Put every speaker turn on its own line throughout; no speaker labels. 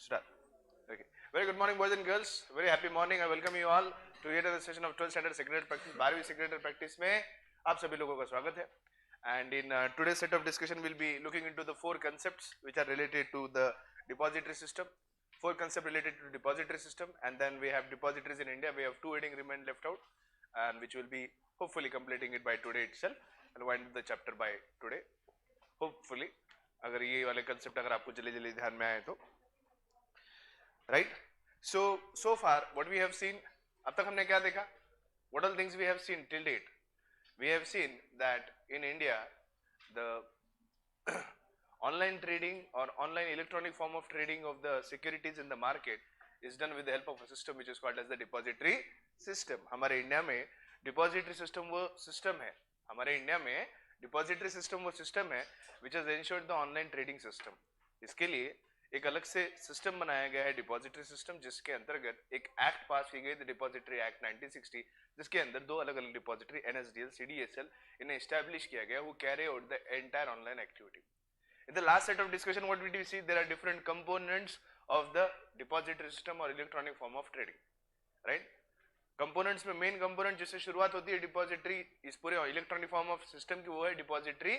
Start. Okay. Very good morning, boys and girls. Very happy morning. I welcome you all to yet another session of 12th standard secretarial practice. 12वीं secretarial practice में आप सभी लोगों का स्वागत है. And in today's set of discussion, we'll be looking into the four concepts which are related to the depository system. Four concepts related to depository system, and then we have depositories in India. We have two heading remain left out, and which will be hopefully completing it by today itself. And wind the chapter by today. Hopefully, अगर ये वाले concept अगर आपको जल्दी ध्यान में आए तो, right? So far what we have seen, अब तक हमने क्या देखा? What all things we have seen till date? We have seen that in India the online trading or online electronic form of trading of the securities in the market is done with the help of a system which is called as the depository system. हमारे India में depository system वो system है. हमारे India में depository system वो system है which has ensured the online trading system. इसके लिए एक अलग से सिस्टम बनाया गया है डिपॉजिटरी सिस्टम, जिसके अंतर्गत एक एक्ट पास की गई थी, डिपॉजिटरी एक्ट 1960, जिसके अंदर दो अलग अलग डिपॉजिटरी NSDL, CDSL इन्हें एस्टैब्लिश किया गया, who carry out the entire online activity. In the last set of discussion, what did we see? There are different components of the depository system or electronic form of trading, right? Components में main component जिससे शुरुआत होती है depository इस पूरे electronic form of system की, वो है depository.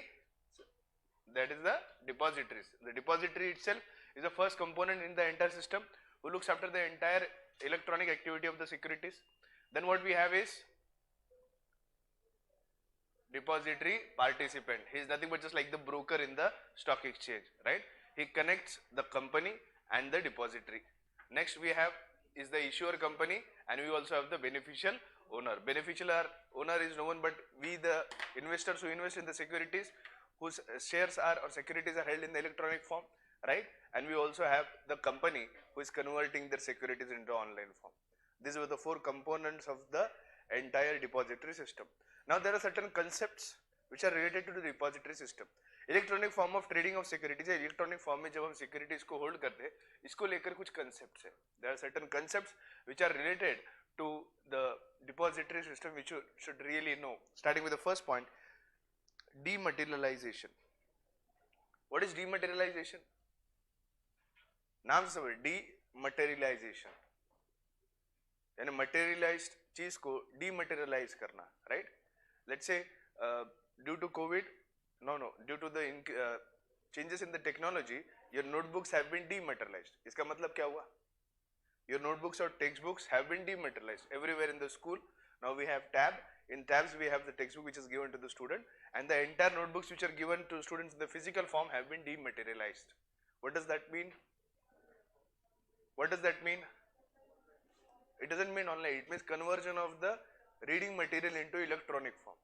That is the depositories. The depository itself is the first component in the entire system who looks after the entire electronic activity of the securities. Then what we have is depository participant. He is nothing but just like the broker in the stock exchange, right? He connects the company and the depository. Next we have is the issuer company, and we also have the beneficial owner. Beneficial owner is no one but we, the investors who invest in the securities, whose shares are or securities are held in the electronic form, right? And we also have the company who is converting their securities into online form. These were the four components of the entire depository system. Now there are certain concepts which are related to the depository system. Electronic form of trading of securities, electronic form में जब हम securities को hold करते हैं, इसको लेकर कुछ concepts है. There are certain concepts which are related to the depository system which you should really know. Starting with the first point, dematerialization. What is dematerialization? नाम से समझ, dematerialization यानी materialized चीज को dematerialize करना, right? Let's say due to COVID, due to the changes in the technology, your notebooks have been dematerialized. इसका मतलब क्या हुआ? Your notebooks or textbooks have been dematerialized everywhere in the school. Now we have tab. In tabs we have the textbook which is given to the student, and the entire notebooks which are given to students in the physical form have been dematerialized. What does that mean? What does that mean? It doesn't mean online. It means conversion of the reading material into electronic form.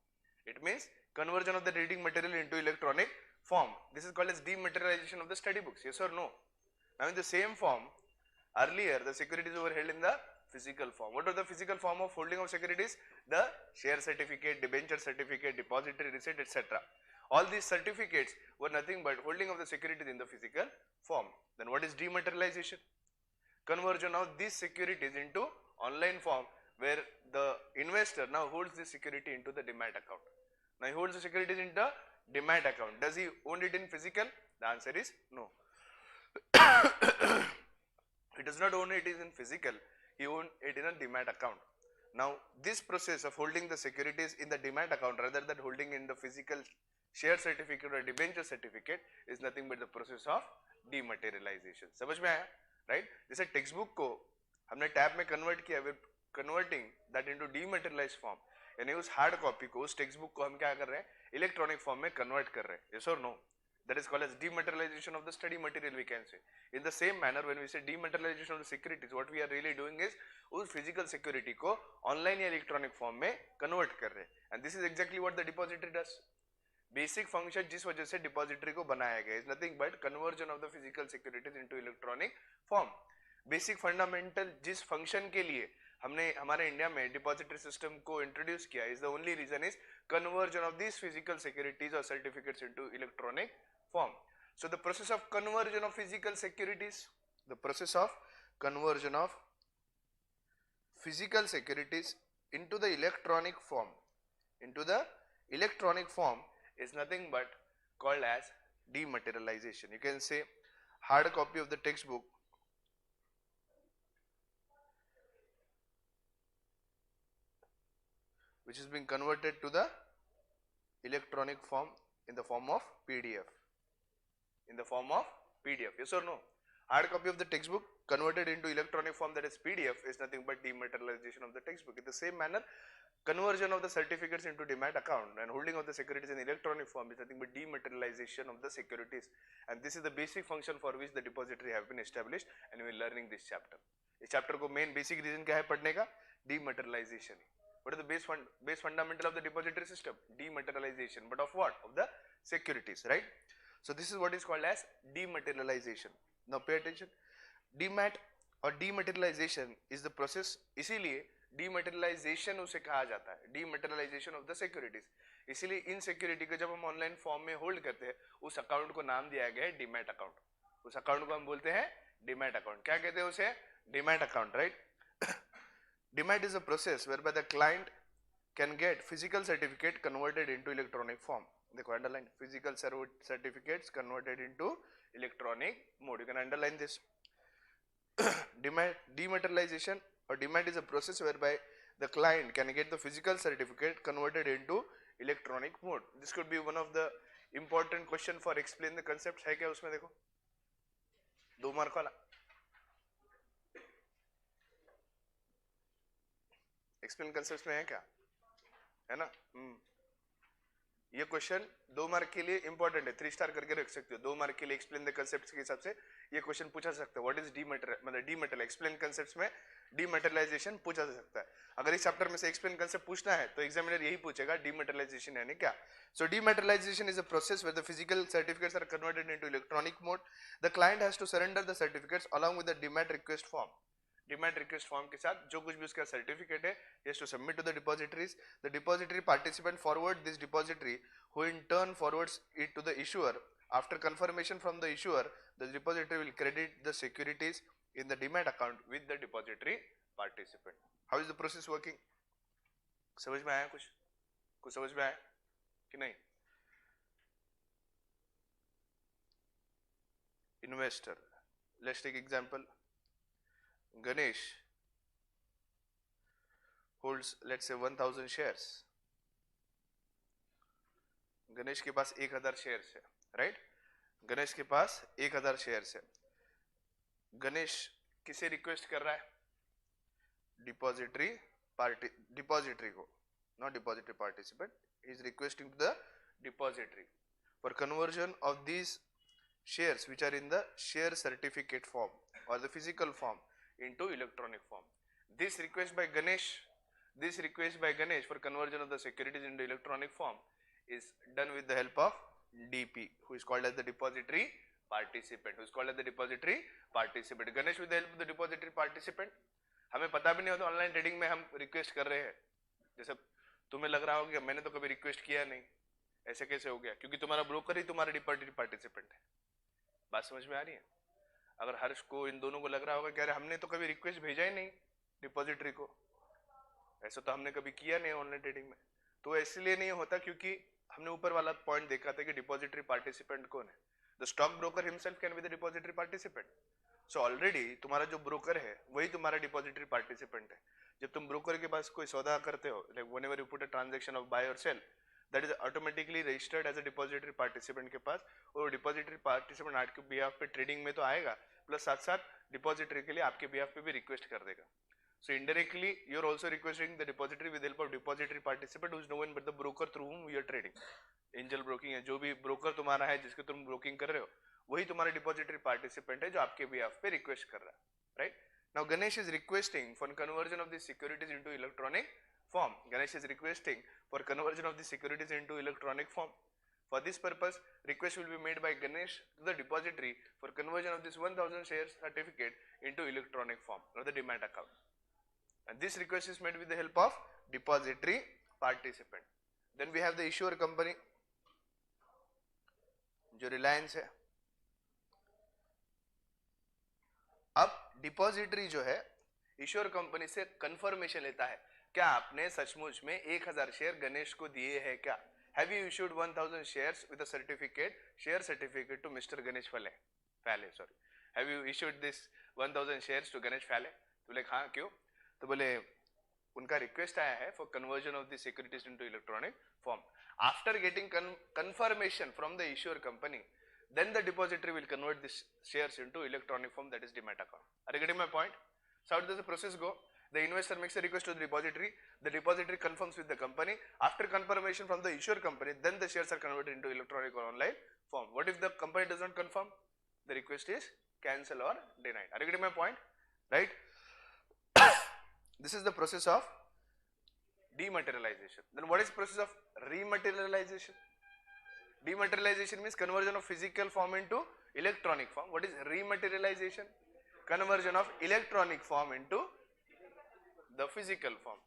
It means conversion of the reading material into electronic form. This is called as dematerialization of the study books. Yes or no? Now in the same form, earlier the securities were held in the physical form. What was the physical form of holding of securities? The share certificate, debenture certificate, depository receipt, etc. All these certificates were nothing but holding of the securities in the physical form. Then what is dematerialization? Conversion of these securities into online form, where the investor now holds the security into the demat account. Now he holds the securities into demat account. Does he own it in physical? The answer is no. He does not own it in physical. He owns it in a demat account. Now this process of holding the securities in the demat account rather than holding in the physical share certificate or debenture certificate is nothing but the process of dematerialization. समझ में आया? Right? जैसे textbook को हमने tab में convert किया, we're converting that into dematerialized form. यानी उस hard copy को, उस textbook को हम क्या कर रहे हैं? Electronic form में convert कर रहे हैं. Yes or no? That is called as dematerialization of the study material, we can say. In the same manner, when we say dematerialization of the securities, what we are really doing is उस physical security को online या electronic form में convert कर रहे हैं. And this is exactly what the depository does. Basic function जिस वजह से depository को बनाया गया is nothing but conversion of the physical securities into electronic form. Basic fundamental जिस function के लिए हमने हमारे इंडिया में depository system को introduce किया is the only reason is conversion of these physical securities or certificates into electronic form. So the process of conversion of physical securities, the process of conversion of physical securities into the electronic form, is nothing but called as dematerialization. You can say hard copy of the textbook which is being converted to the electronic form in the form of PDF. In the form of PDF, yes or no? Hard copy of the textbook converted into electronic form, that is PDF, is nothing but dematerialization of the textbook. In the same manner, conversion of the certificates into demat account and holding of the securities in electronic form is nothing but dematerialization of the securities. And this is the basic function for which the depository have been established, and we are learning this chapter. इस chapter को main basic reason क्या है पढ़ने का? Dematerialization. What is the base fundamental of the depository system? Dematerialization. But of what? Of the securities, right? So this is what is called as dematerialization. Now pay attention. Demat or dematerialization is the process. इसीलिए डीमेटेरियलाइजेशन उसे कहा जाता है, डीमेटेरियलाइजेशन of the securities. इसीलिए इन security को जब हम online form में होल्ड करते हैं, उस अकाउंट को नाम दिया गया है डीमैट अकाउंट. उस अकाउंट को हम बोलते हैं डीमैट अकाउंट. क्या कहते हैं उसे? Demat account, right. Demat is a process where by the client can get physical certificate converted into electronic form. देखो underline, physical certificates converted into electronic mode. You can underline this. Dematerialization or demat is a process whereby the client can get the physical certificate converted into electronic mode. This could be one of the important question for explain the concepts. है क्या उसमें? देखो 2 mark वाला explain concepts में है क्या? है ना? ये क्वेश्चन 2 मार्क के लिए इंपॉर्टेंट है, 3 स्टार करके रख सकते हो. 2 मार्क के लिए एक्सप्लेन द कंसेप्ट्स के हिसाब से ये क्वेश्चन पूछा जा सकता है. व्हाट इज डीमेटेरियल एक्सप्लेन कंसेप्ट्स में डीमेटेरियलाइजेशन पूछा जा सकता है. अगर इस चैप्टर में से एक्सप्लेन कंसेप्ट पूछना है तो एग्जामिनर यही पूछेगा डीमेटेरियलाइजेशन यानी क्या. So dematerialisation is a process where the physical certificates are converted into electronic mode. The client has to surrender the certificates along with the demat request form. Demat request form के साथ जो कुछ भी उसका certificate है, he has to submit to the depositories. The depository participant forward this depository, who in turn forwards it to the issuer. After confirmation from the issuer, the depository will credit the securities in the demat account with the depository participant. How is the process working? समझ में आया? कुछ समझ में आया कि नहीं? Investor. Let's take example. Ganesh holds, let's say 1000 shares. Ganesh के पास 1000 शेयर्स है, राइट. गणेश के पास 1000 शेयर्स है. गणेश किसे रिक्वेस्ट कर रहा है? डिपॉजिटरी को, not depository participant. He is requesting to the depository for conversion of these shares which are in the share certificate form or the physical form into electronic form. This request by Ganesh for conversion of the securities into electronic form is done with the help of DP, who is called as the depository participant. Ganesh with the help of the depository participant. हमें पता भी नहीं होता online trading में हम request कर रहे हैं. जैसे तुम्हें लग रहा होगा मैंने तो कभी रिक्वेस्ट किया नहीं, ऐसे कैसे हो गया? क्योंकि तुम्हारा ब्रोकर ही तुम्हारा डिपॉजिटरी पार्टिसिपेंट है. बात समझ में आ रही है? अगर हर्ष को, इन दोनों को लग रहा होगा कि अरे हमने तो कभी रिक्वेस्ट भेजा ही नहीं डिपॉजिटरी को, ऐसा तो हमने कभी किया नहीं ऑनलाइन ट्रेडिंग में, तो इसलिए नहीं होता क्योंकि हमने ऊपर वाला पॉइंट देखा था कि डिपॉजिटरी पार्टिसिपेंट कौन है. The stock broker himself can be the depository participant. So already तुम्हारा जो ब्रोकर है वही तुम्हारा डिपॉजिटरी पार्टिसिपेंट है. जब तुम ब्रोकर के पास कोई सौदा करते हो, like whenever you put a transaction of buy और sell, that is automatically registered as a depository participant के पास, और depository participant आपके behalf पे trading में तो आएगा, प्लस साथ साथ depository के लिए आपके behalf पे भी request कर देगा. So indirectly you are also requesting the depository with the help of depository participant who is no one but the broker through whom you are trading. Angel broking है, जो भी broker तुम्हारा है जिसके तुम broking कर रहे हो, वही तुम्हारा depository participant है जो आपके behalf पे request कर रहा है, right? Now Ganesh is requesting for conversion of these securities into electronic form. Ganesh is requesting for conversion of the securities into electronic form. For this purpose, request will be made by Ganesh to the depository for conversion of this 1000 shares certificate into electronic form or the demat account. And this request is made with the help of depository participant. Then we have the issuer company, जो Reliance है. अब depository जो है ensure company से confirmation लेता है, क्या आपने सचमुच में 1000 शेयर गणेश को दिए हैं क्या? Have you issued 1000 shares with a certificate, share certificate to Mr. Ganesh Phale? Sorry. Have you issued this 1000 shares to Ganesh Phale? तो बोले हाँ, क्यों? तो बोले उनका रिक्वेस्ट आया है for conversion of the securities into electronic form. After getting confirmation from the issuer company, then the depository will convert these shares into electronic form, that is demat account. Are you getting my point? So how does the process go? The investor makes a request to the depository confirms with the company. After confirmation from the issuer company, then the shares are converted into electronic or online form. What if the company does not confirm? The request is cancelled or denied. Are you getting my point? Right? This is the process of dematerialization. Then what is process of rematerialization? Dematerialization means conversion of physical form into electronic form. What is rematerialization? Conversion of electronic form into the physical form.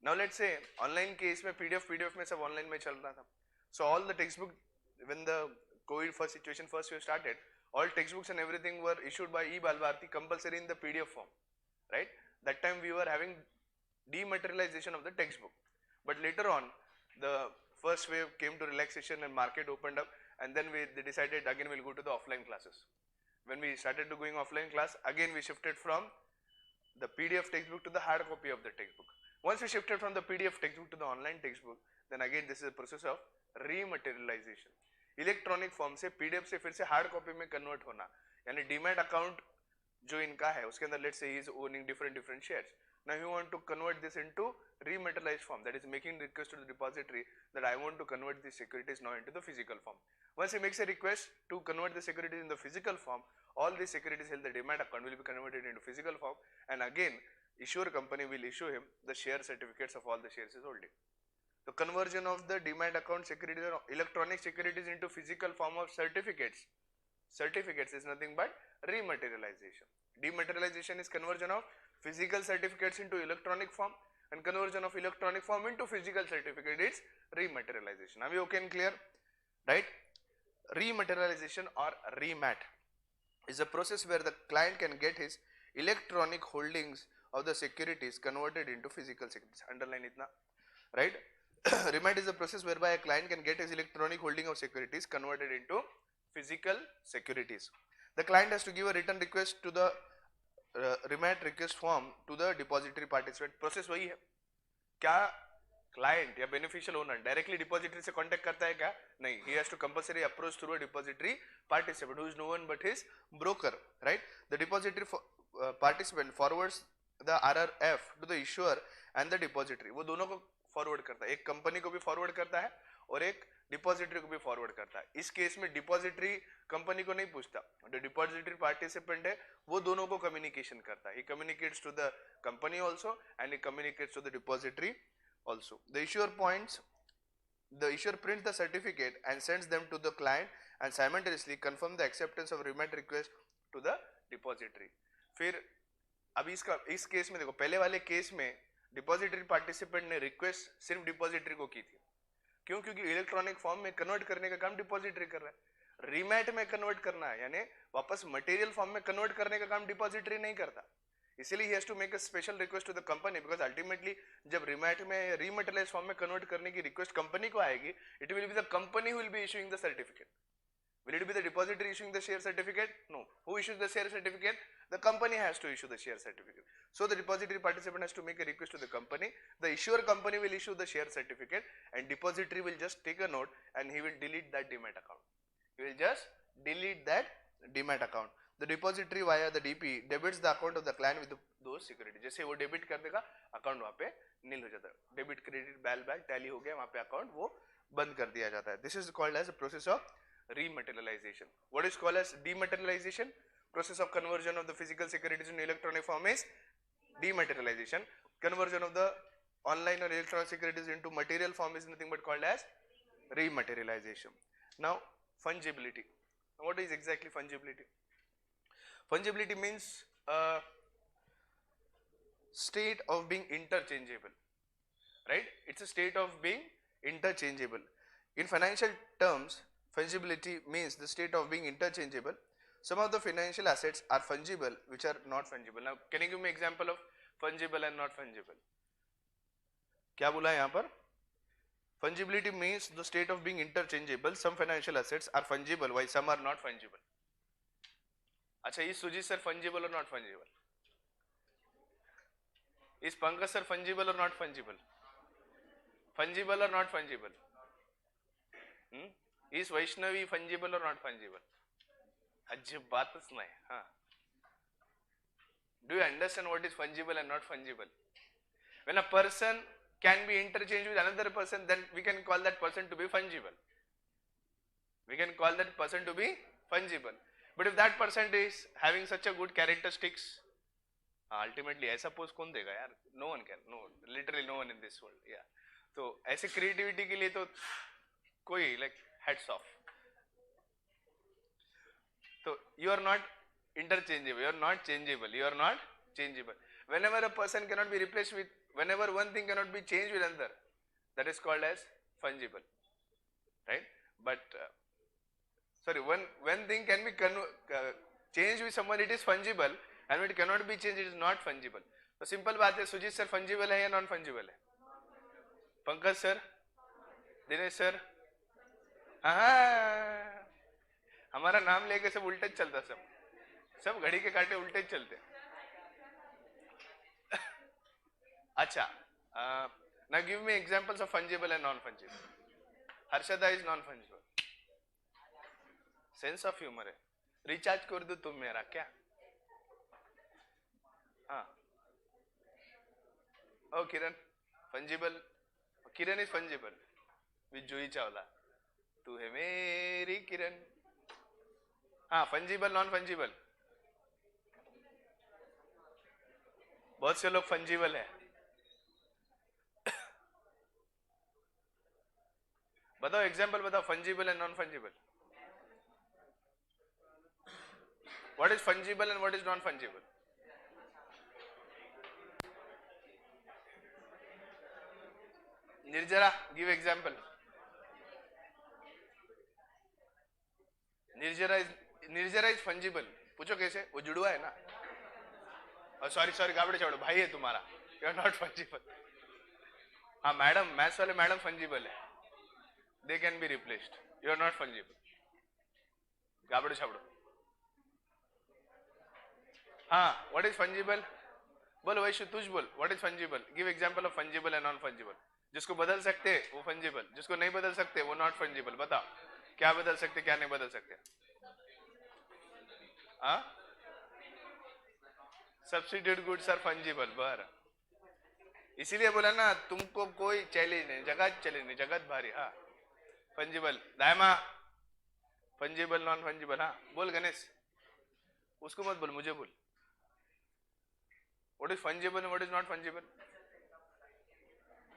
Now let's say online case में PDF में सब online में चल रहा था. So all the textbook, when the COVID first situation first we started, all textbooks and everything were issued by e-Balbharti compulsory in the PDF form, right? That time we were having dematerialization of the textbook, but later on the first wave came to relaxation and market opened up, and then they decided again we'll go to the offline classes. When we started to going offline class, again we shifted from the PDF textbook to the hard copy of the textbook. Once we shifted from the PDF textbook to the online textbook, then again this is a process of rematerialization. Electronic form से PDF से फिर से hard copy में convert होना, यानी demat account जो इनका है उसके अंदर let's say he is owning different shares. Now you want to convert this into rematerialized form, that is making request to the depository that I want to convert these securities now into the physical form. Once he makes a request to convert the securities in the physical form, all these securities held the demat account will be converted into physical form, and again issuer company will issue him the share certificates of all the shares is holding. The conversion of the demat account securities or electronic securities into physical form of certificates is nothing but rematerialization. Dematerialization is conversion of physical certificates into electronic form, and conversion of electronic form into physical certificate is rematerialization. Are we okay and clear? Right? Rematerialization or remat is a process where the client can get his electronic holdings of the securities converted into physical securities. Underline itna, right? Remat is a process whereby a client can get his electronic holding of securities converted into physical securities. The client has to give a written request to the remat request form to the depository participant. Process वही है. क्या client या beneficial owner directly depository से contact करता है क्या? नहीं. He has to compulsory approach through a depository participant who is no one but his broker, right? The depository participant forwards the RRF to the issuer and the depository. वो दोनों को forward करता है, एक कंपनी को भी forward करता है और एक डिपॉजिटरी को भी फॉरवर्ड करता है. इस केस में डिपॉजिटरी कंपनी को नहीं पूछता, जो डिपॉजिटरी पार्टिसिपेंट है वो दोनों को कम्युनिकेशन करता है. He communicates to the company also and he communicates to the depository also. The issuer prints the certificate and sends them to the client and simultaneously confirm the acceptance of remat request to the depository. फिर अब इस case में देखो, पहले वाले case में depository participant ने request सिर्फ डिपॉजिटरी को की थी. क्यों? क्योंकि इलेक्ट्रॉनिक फॉर्म में कन्वर्ट करने का काम डिपॉजिटरी कर रहा है. रीमैट में कन्वर्ट करना है यानी वापस मटेरियल फॉर्म में कन्वर्ट करने का काम डिपॉजिटरी नहीं करता. इसीलिए he has to make a special request to the company, because ultimately जब रीमैट में रीमटेरियलाइज फॉर्म में कन्वर्ट करने की रिक्वेस्ट कंपनी को आएगी, it will be the company who will be issuing the certificate. Will it be the depository issuing the share certificate? No. Who issues the share certificate? The company has to issue the share certificate. So the depository participant has to make a request to the company. The issuer company will issue the share certificate, and depository will just take a note and he will delete that demat account. He will just delete that demat account. The depository via the DP debits the account of the client with those securities. जैसे वो debit कर देगा, account वहाँ पे नील हो जाता है. Debit credit बैल टैली हो गया, वहाँ पे अकाउंट वो बंद कर दिया जाता है. This is called as a process of rematerialization. What is called as dematerialization? Process of conversion of the physical securities in electronic form is dematerialization. Conversion of the online or electronic securities into material form is nothing but called as rematerialization. Now fungibility. What is exactly fungibility? Fungibility means a state of being interchangeable, right? It's a state of being interchangeable. In financial terms, fungibility means the state of being interchangeable. Some of the financial assets are fungible, which are not fungible. Now, can you give me example of fungible and not fungible? क्या बोला है यहाँ पर? Fungibility means the state of being interchangeable. Some financial assets are fungible, while some are not fungible. अच्छा, ये Sujit sir fungible or not fungible? Is Pankaj sir fungible or not fungible? Fungible or not fungible? Is Vaishnavi fungible or not fungible? अजिबातच नाही. हाँ. Do you understand what is fungible and not fungible? When a person can be interchanged with another person, then we can call that person to be fungible. We can call that person to be fungible. But if that person is having such a good characteristics, ultimately ऐसा pose कौन देगा यार? No one can. No, literally no one in this world. Yeah. तो ऐसे creativity के लिए तो कोई like hats off. So you are not interchangeable. You are not changeable. You are not changeable. Whenever a person cannot be replaced with, whenever one thing cannot be changed with another, that is called as fungible, right? But sorry, one thing can be changed with someone, it is fungible, and when it cannot be changed, it is not fungible. तो simple बात है, Sujit sir fungible है या non fungible है? Pankaj sir, Dinesh sir, हाँ, हमारा नाम लेके सब उल्टे चलता, सब घड़ी के कांटे उल्टे चलते. अच्छा, now give me examples of fungible and non-fungible. Harshada is non-fungible. Sense of humor है. रिचार्ज कर दो तुम मेरा क्या? हाँ. Oh Kiran, fungible. Kiran is fungible. With Juhi Chawla. तू है मेरी किरण. हाँ, fungible, non-fungible. बहुत से लोग fungible है. बताओ एग्जाम्पल बताओ, fungible and non fungible. What is fungible and what is non fungible? Nirjara, give example. Nirjara is fungible. पूछो कैसे? वो जुड़वा है ना. सॉरी गाबड़े चावड़ो, भाई है तुम्हारा. You are not fungible. हाँ मैडम, मैथ्स वाले मैडम फंजिबल है. They can be replaced. You are not fungible. गाबड़ो छाबड़ो. हाँ, what is fungible? बोलो वैशु, तुझ बोल. What is fungible? Give example of fungible and non-fungible. जिसको बदल सकते वो fungible, जिसको नहीं बदल सकते वो not fungible. बताओ क्या बदल सकते, क्या नहीं बदल सकते? हाँ, substitute goods are fungible. बर इसीलिए बोला ना, तुमको कोई चैलेंज नहीं, जगत चैलेंज नहीं, जगत भारी. हाँ, fungible. Dayma, fungible non fungible. हाँ बोल गणेश, उसको मत बोल, मुझे बोल. What is fungible and what is not fungible?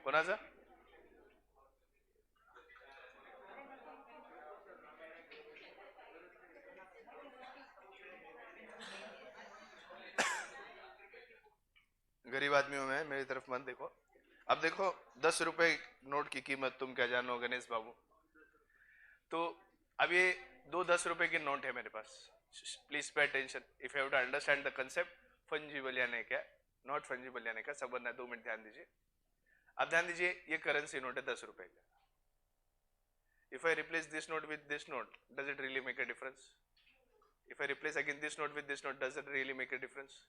कोणाचा? गरीब आदमी हूं मैं, मेरी तरफ मत देखो. अब देखो 10 रुपए नोट की कीमत तुम क्या जानो गणेश बाबू. तो अब ये 10 रुपए की नोट है मेरे पास. Please pay attention if you have to understand the concept. Fungible यानी क्या, नॉट फंजिबल यानी क्या, संबंध है. 2 मिनट ध्यान दीजिए. अब ध्यान दीजिए, ये करेंसी नोट है 10 रुपए का. If I replace this note with this note, does it really make a difference? If I replace again this note with this note, does it really make a difference?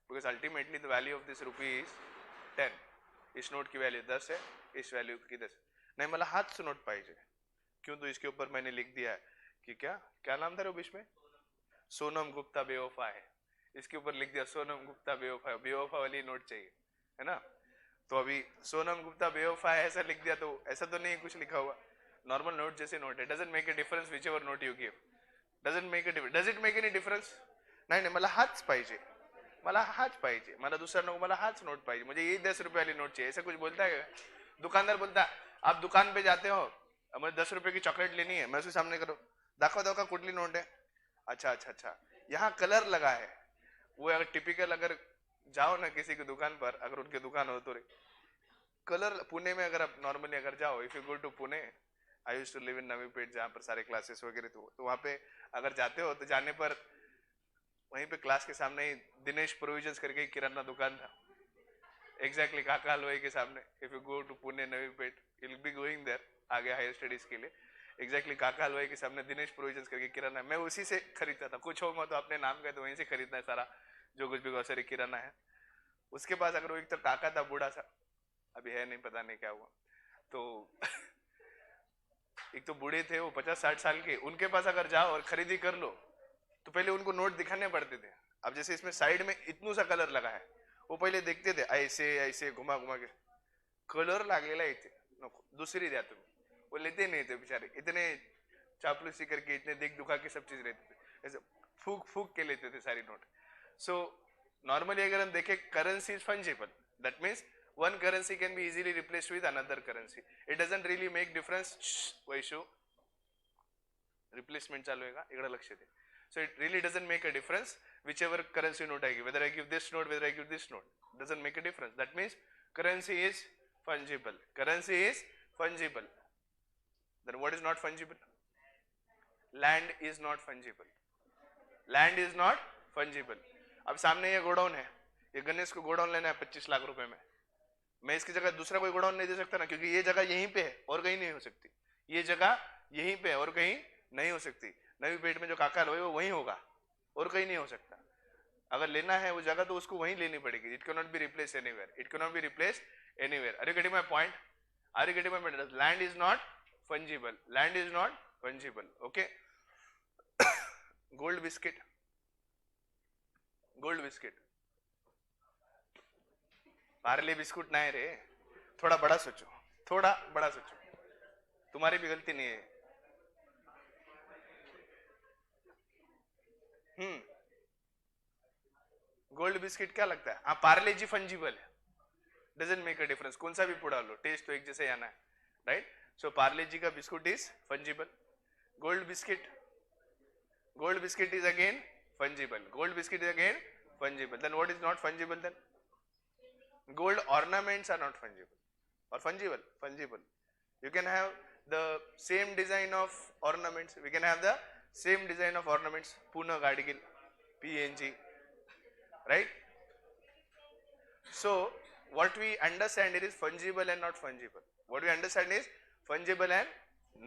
Because ultimately the value of this rupee is 10. इस note की value 10 है, इस value की 10. नहीं, मला हाथ से note पाहिजे. क्यों? तो इसके ऊपर मैंने लिख दिया है कि क्या नाम था बीच में? सोनम गुप्ता बेवफा है. इसके ऊपर लिख दिया सोनम गुप्ता बेवफा. बेवफा वाली नोट चाहिए, है ना? तो अभी सोनम गुप्ता बेवफा है ऐसा लिख दिया, तो ऐसा तो नहीं कुछ लिखा हुआ. नॉर्मल नोट जैसे नोट है. Doesn't make a difference which ever note you give. Doesn't make a difference. Does it make any difference? नाही, मला हाच पाहिजे, मला हाच पाहिजे, मला दुसरा नको, मला हाच नोट पाहिजे. मुझे ये 10 रुपए वाली नोट चाहिए. ऐसा कुछ बोलता है? दुकानदार बोलता है, आप दुकान पे जाते हो, मुझे 10 रुपए की चॉकलेट लेनी है. मैं उसके सामने करो, दाखवा का कुठली नोट है? अच्छा, यहाँ कलर लगा है. वो अगर टिपिकल, अगर जाओ ना किसी की दुकान पर, अगर उनकी दुकान हो तो कलर, पुणे में अगर आप नॉर्मली अगर जाओ, if you go to Pune, I used to live in Navi Peth जहाँ पर सारे क्लासेस वगैरह, तो वहाँ पे अगर जाते हो तो जाने पर वहीं पे क्लास के सामने ही दिनेश प्रोविजंस करके किराना दुकान था. एग्जैक्टली काका हलवाई के सामने. If you go to Pune Navi Peth, you will be going there आगे हायर स्टडीज के लिए. एग्जैक्टली काका हलवाई के सामने दिनेश प्रोविजंस करके किराना. मैं उसी से खरीदता था. कुछ हो मत तो अपने नाम का, तो वहीं से खरीदना है सारा जो कुछ भी ग्रोसरी किराना है. उसके पास अगर वो एक तो काका था बूढ़ा सा, अभी है नहीं, पता नहीं क्या हुआ, तो एक तो बूढ़े थे वो 50-60 साल के, उनके पास अगर जाओ और खरीदी कर लो तो पहले उनको नोट दिखाने पड़ते थे। अब जैसे इसमें साइड में इतनू सा कलर लगा है, वो पहिले देखते थे ऐसे ऐसे घुमा घुमा के, कलर लागलेला इथे, नको दुसरी द्या तुम्ही, वो लेते नहीं थे बेचारे, इतने चापलूसी करके इतने देख दुखा के सब चीज लेते थे, ऐसे फूक फूक के लेते थे सारी नोट। सो नॉर्मली अगर हम देखें, currency is fungible, that means one currency can be easily replaced with another currency. It doesn't really make difference. Vaishu replacement चालू होगा, इकडे लक्ष दे. So it really doesn't make a difference whichever currency note I give, whether I give this note, whether I give this note, doesn't make a difference. That means currency is fungible. Currency is fungible. Then what is not fungible? Land is not fungible. Land is not fungible. अब सामने ये godown है, ये गणेश को godown लेना है 25 लाख रुपए में, मैं इसकी जगह दूसरा कोई गोडाउन नहीं दे सकता ना, क्योंकि ये जगह यहीं पे है और कहीं नहीं हो सकती, ये जगह यहीं पे है और कहीं नहीं हो सकती। नवी पेट में जो काका लोए वो वहीं होगा और कहीं नहीं हो सकता। अगर लेना है वो जगह तो उसको वहीं लेनी पड़ेगी। It can not be replace anywhere, it can not be replace anywhere. Are you getting my point? Are you getting my point? Land is not fungible, land is not fungible. Okay, gold biscuit, gold biscuit, Parle biscuit नहीं रे, थोड़ा बड़ा सोचो, थोड़ा बड़ा सोचो, तुम्हारी भी गलती नहीं है। गोल्ड बिस्किट क्या लगता है? हाँ, पार्ले जी फंजिबल है, डजंट मेक अ डिफरेंस, कौन सा भी पुड़ा लो, टेस्ट तो एक जैसे आना है, राइट? सो पार्ले जी का biscuit is fungible. Gold biscuit, gold biscuit is again fungible, gold biscuit is again fungible. Then what is not fungible then? Gold ornaments are not fungible or fungible. Fungible, you can have the same design of ornaments, we can have the same design of ornaments, Pune Gadigil, PNG, right? So what we understand here is fungible and not fungible. What we understand is fungible and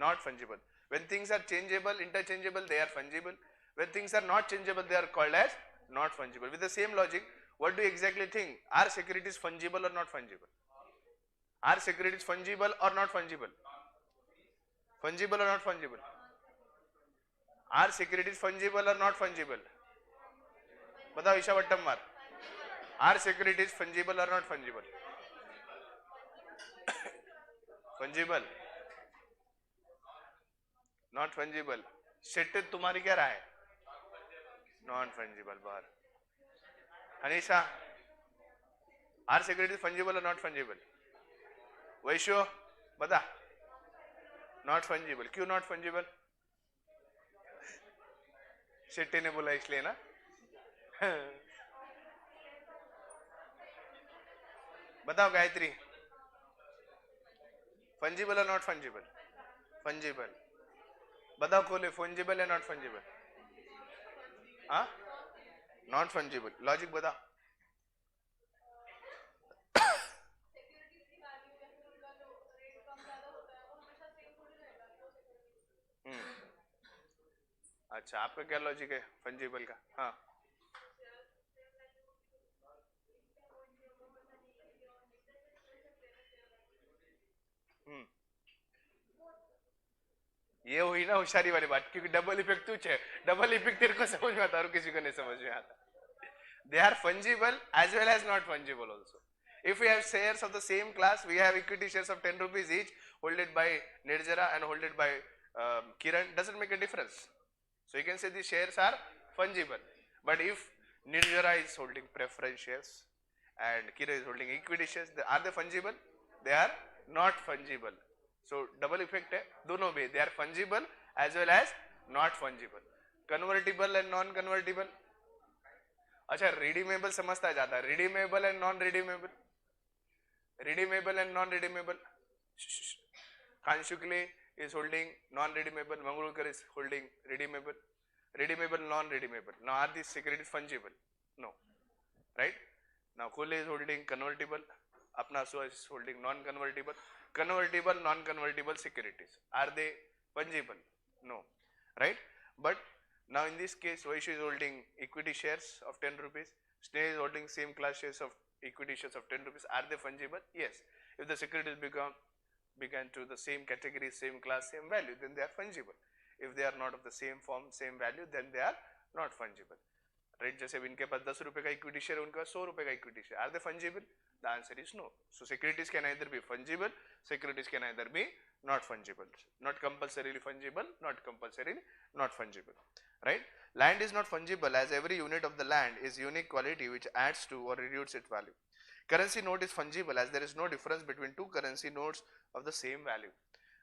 not fungible. When things are changeable, interchangeable, they are fungible. When things are not changeable, they are called as not fungible. With the same logic, what do you exactly think? Are securities fungible or not fungible? Are securities fungible or not fungible? Fungible or not fungible? Are securities fungible or not fungible? बताओ Isha Vattammar, are securities fungible or not fungible? Fungible, not fungible. सेट तुम्हारी क्या राय है? Non fungible. बाहर Anisha, are securities fungible और not fungible? वैश्यो बता, नॉट फंजिबल। क्यों नॉट फंजिबल? शेट्टी ने बोला इसलिए ना। बताओ गायत्री, फंजिबल और नॉट फंजिबल? फंजिबल। बताओ खोले, फंजिबल है नॉट फंजिबल? हाँ, नॉट फंजिबल। लॉजिक बता। अच्छा, आपका क्या लॉजिक है फंजिबल का? हाँ, ये हुई ना होशियारी वाली बात, क्योंकि डबल इफेक्ट तुझ है, डबल इफेक्ट तेरे को समझ में आता और किसी को नहीं समझ में आता। They are fungible as well as not fungible also. If we have shares of the same class, we have equity shares of 10 rupees each, holded by Nirjara and holded by Kiran, doesn't make a difference. So you can say the shares are fungible. But if Nirjara is holding preference shares and Kiran is holding equity shares, are they fungible? They are not fungible. So double effect है दोनों में, they are fungible as well as not fungible. Convertible and non-convertible. अच्छा, redeemable समझता है ज्यादा, redeemable and non-redeemable. Redeemable and non-redeemable. Kanshukle is holding non-redeemable, Mangulkar is holding redeemable. Redeemable, non-redeemable. Now are these securities fungible? No, right? Now Kole is holding convertible, Apna So is holding non-convertible. Convertible, non-convertible securities, are they fungible? No, right? But Now in this case, Vaishu is holding equity shares of 10 rupees, Sneha is holding same class shares of equity shares of 10 rupees. Are they fungible? Yes. If the securities began to the same category, same class, same value, then they are fungible. If they are not of the same form, same value, then they are not fungible. Right? जैसे इनके पास 10 रुपए का equity share, उनके पास 100 रुपए का equity share. Are they fungible? The answer is no. So securities can either be fungible, securities can either be not fungible. Not compulsorily fungible, not compulsorily not fungible. Right? Land is not fungible as every unit of the land is unique quality which adds to or reduces its value. Currency note is fungible as there is no difference between two currency notes of the same value.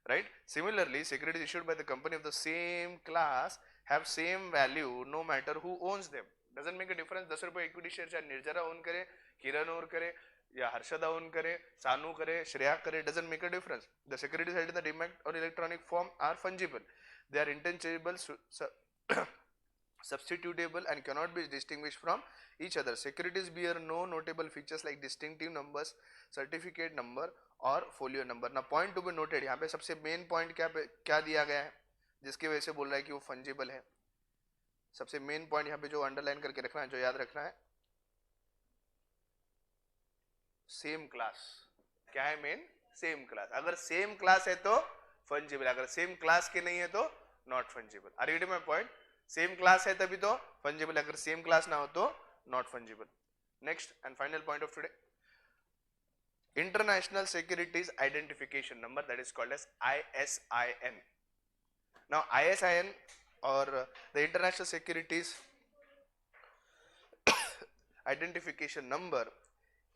Right? Similarly, securities issued by the company of the same class have same value no matter who owns them. Doesn't make a difference. 10 रुपए equity share चाहे निर्जरा own करे, किरण own करे, या Harshada own करे, सानू करे, श्रेया करे, doesn't make a difference. The securities held in the demat or electronic form are fungible. They are interchangeable, substitutable and cannot be distinguished from each other. Securities bear no notable features like distinctive numbers, certificate number और folio number. Now point to be noted, यहाँ पे सबसे main point क्या दिया गया है जिसकी वजह से बोल रहा है कि वो fungible है. सबसे मेन पॉइंट यहाँ पे जो अंडरलाइन करके रखना है, जो याद रखना है, सेम क्लास. क्या है मेन? Same class. अगर सेम क्लास है तो फंजिबल, अगर सेम क्लास के नहीं है तो not fungible. Are you getting my point? Same class है तभी तो फंजिबल, अगर सेम क्लास ना हो तो not fungible. Next and final point of today, international securities identification number, that is called as ISIN. Now ISIN or the international securities identification number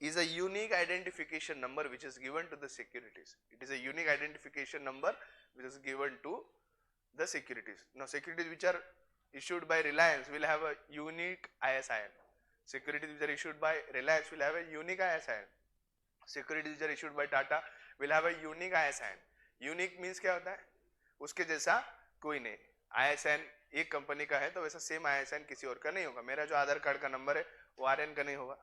is a unique identification number which is given to the securities. It is a unique identification number which is given to the securities. Now securities which are issued by Reliance will have a unique ISIN. Securities which are issued by Reliance will have a unique ISIN. Securities which are issued by Tata will have a unique ISIN. Unique means क्या होता है? उसके जैसा कोई नहीं. ISIN एक company का है तो वैसा सेम ISIN किसी और का नहीं होगा. मेरा जो आधार कार्ड का नंबर है वो RN का नहीं होगा,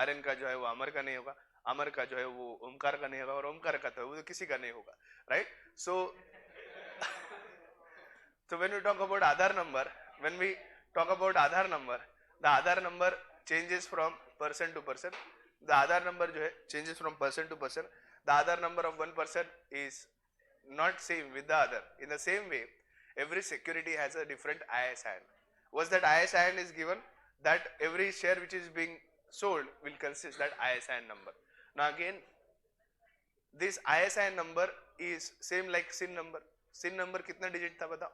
RN का जो है वो अमर का नहीं होगा, अमर का जो है वो ओमकार का नहीं होगा, और ओमकार का तो वो किसी का नहीं होगा. Right? So when we talk about Aadhaar number, the Aadhaar number changes from person to person. The Aadhaar number जो है changes from person to person. The Aadhaar number of one person is not same with the other. In the same way, every security has a different ISIN. Once that ISIN is given, that every share which is being sold will consist that ISIN number. Now again, this ISIN number is same like SIN number. SIN number कितना digit था बताओ?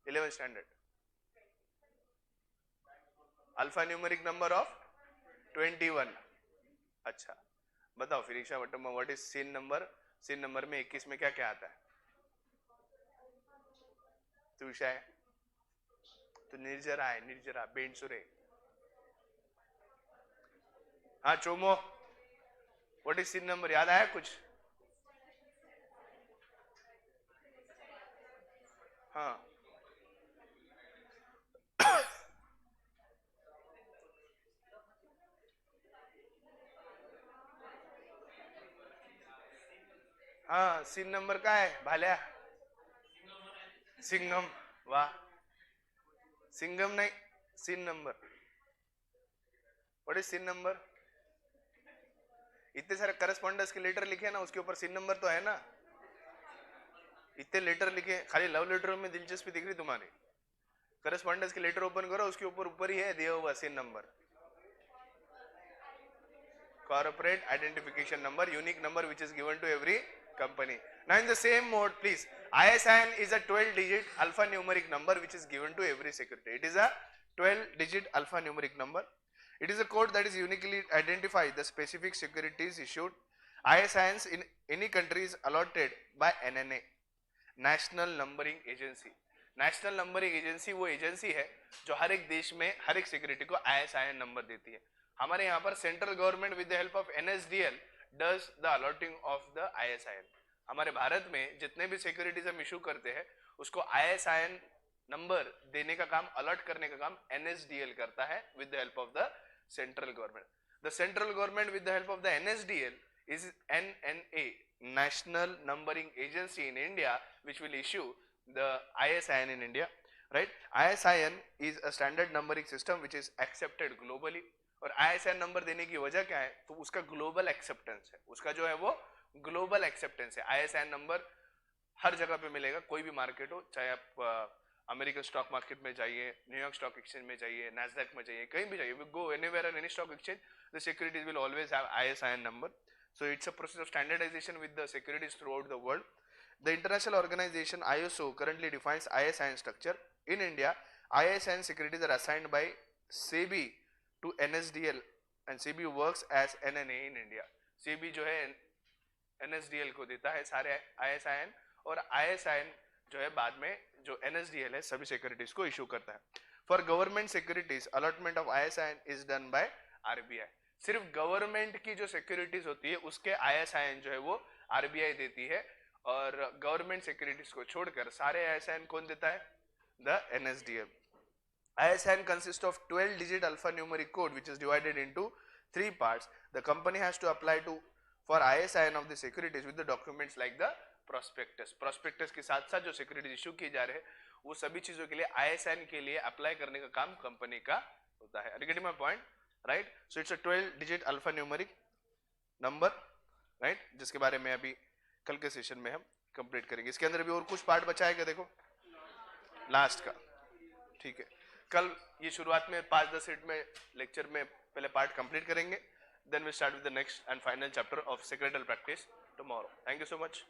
11th standard. Alphanumeric number of 21. अच्छा, बताओ फिर Isha वटम्मा, what is SIN number? SIN number में 21 में क्या क्या आता है? तू ईशा है, तो निर्जरा है, निर्जरा, बेंसुरे. हाँ चोमो, what is SIN number? याद आया कुछ? हाँ हाँ, SIN number का है भाल्या? सिंगम. वाह, सिंगम नहीं, SIN number. What is SIN number? इतने सारे करस्पॉन्डेंस के लेटर लिखे ना, उसके ऊपर SIN number तो है ना. इतने लेटर लिखे, खाली लव लेटर में दिलचस्पी दिख रही तुम्हारी. करस्पॉन्डेंस के लेटर ओपन करो, उसके ऊपर ही है दिया हुआ SIN number. Corporate identification number, unique number which is given to every company. Now in the same mode, please, ISIN is a 12-digit alphanumeric number which is given to every security. It is a 12-digit alphanumeric number. It is a code that is uniquely identifies the specific securities issued. ISINs in any country is allotted by NNA, National Numbering Agency. National Numbering Agency वो agency है जो हर एक देश में हर एक security को ISIN number देती है. हमारे यहाँ पर central government with the help of NSDL does the allotting of the ISIN. हमारे भारत में जितने भी सिक्योरिटीज हम इशू करते हैं उसको ISIN नंबर देने का काम, अलॉट करने का काम NSDL करता है with the help of the central government. The central government with the help of the NSDL is NNA, National Numbering Agency in India, which will issue the ISIN in India. Right. ISIN is a standard numbering system which is accepted globally. और ISIN number देने की वजह क्या है? तो उसका global acceptance है, उसका जो है वो ग्लोबल एक्सेप्टेंस है. ISIN नंबर हर जगह पे मिलेगा, कोई भी मार्केट हो, चाहे आप अमेरिकन स्टॉक मार्केट में जाइए, न्यूयॉर्क स्टॉक एक्सचेंज में जाइए, नैस्डैक में जाइए, कहीं भी जाइए, go anywhere on any stock exchange, the securities will always have ISIN number. So it's a process of standardization with the securities throughout the world. The international organization ISO currently defines ISIN structure. In India, ISIN securities are assigned by SEBI to NSDL, and SEBI works as NNA in India. SEBI जो है NSDL को देता है सारे ISIN, और ISIN जो है बाद में जो NSDL है सभी सिक्योरिटीज को इशू करता है. For government securities allotment of ISIN is done by RBI. सिर्फ गवर्नमेंट की जो सिक्योरिटीज होती है उसके ISIN जो है वो RBI देती है, और गवर्नमेंट सिक्योरिटीज को छोड़कर सारे ISIN कौन देता है? The NSDL. ISIN consists of 12-digit alphanumeric code which is divided into 3 parts. The company has to apply to for ISIN of the securities with the documents like the prospectus. Prospectus के साथ साथ जो securities issue किए जा रहे हैं वो सभी चीजों के लिए ISIN के लिए अप्लाई करने का काम कंपनी का होता है. Getting my point? Right? So it's a 12-digit alphanumeric number, right? जिसके बारे में अभी कल के सेशन में हम कंप्लीट करेंगे. इसके अंदर भी और कुछ पार्ट बचा है क्या? देखो लास्ट का, ठीक है. कल ये शुरुआत में 5-10 मिनट में लेक्चर में पहले पार्ट कंप्लीट करेंगे, then we start with the next and final chapter of secretarial practice tomorrow. Thank you so much.